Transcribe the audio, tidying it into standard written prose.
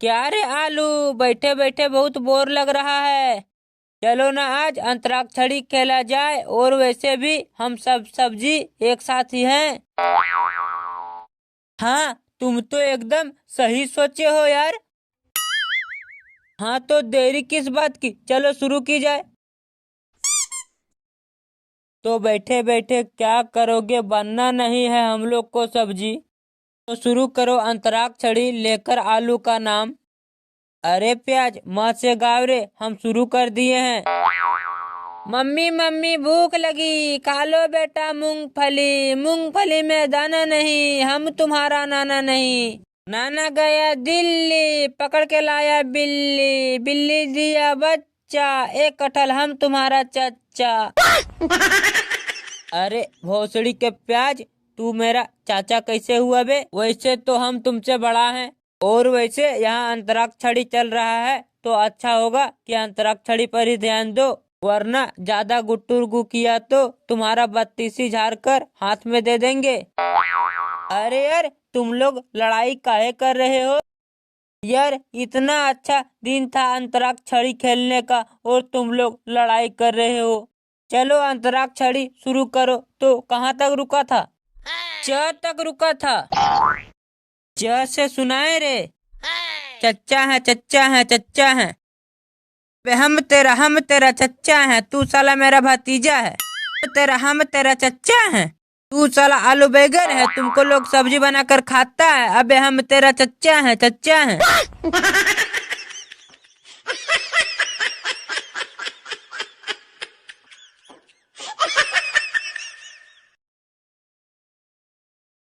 क्या रे आलू, बैठे बैठे बहुत बोर लग रहा है। चलो ना आज अंतराक्षरी खेला जाए, और वैसे भी हम सब सब्जी एक साथ ही हैं। हाँ, तुम तो एकदम सही सोचे हो यार। हाँ तो देरी किस बात की, चलो शुरू की जाए। तो बैठे बैठे क्या करोगे, बनना नहीं है हम लोग को सब्जी। तो शुरू करो अंतराक्षरी लेकर आलू का नाम। अरे प्याज मत से गाँव रे, हम शुरू कर दिए हैं। मम्मी मम्मी भूख लगी, खा लो बेटा मूंगफली, मूंगफली में दाना नहीं, हम तुम्हारा नाना नहीं। नाना गया दिल्ली, पकड़ के लाया बिल्ली, बिल्ली दिया बच्चा, एक कटहल हम तुम्हारा चच्चा। अरे भोसड़ी के प्याज, तू मेरा चाचा कैसे हुआ बे? वैसे तो हम तुमसे बड़ा हैं, और वैसे यहाँ अंतराक्षरी चल रहा है तो अच्छा होगा कि अंतराक्षरी पर ही ध्यान दो, वरना ज्यादा गुट्टुरगु किया तो तुम्हारा बत्तीसी झाड़ कर हाथ में दे देंगे। अरे यार, तुम लोग लड़ाई काहे कर रहे हो यार? इतना अच्छा दिन था अंतराक्षरी खेलने का और तुम लोग लड़ाई कर रहे हो। चलो अंतराक्षरी शुरू करो। तो कहाँ तक रुका था? च तक रुका था। च से सुनाए रे। चच्चा है चच्चा है चच्चा है। बे हम तेरा चच्चा है, तू साला मेरा भतीजा है। हम तेरा चच्चा है, तू साला आलू बैगन है, तुमको लोग सब्जी बनाकर खाता है। अबे हम तेरा चच्चा है चच्चा है।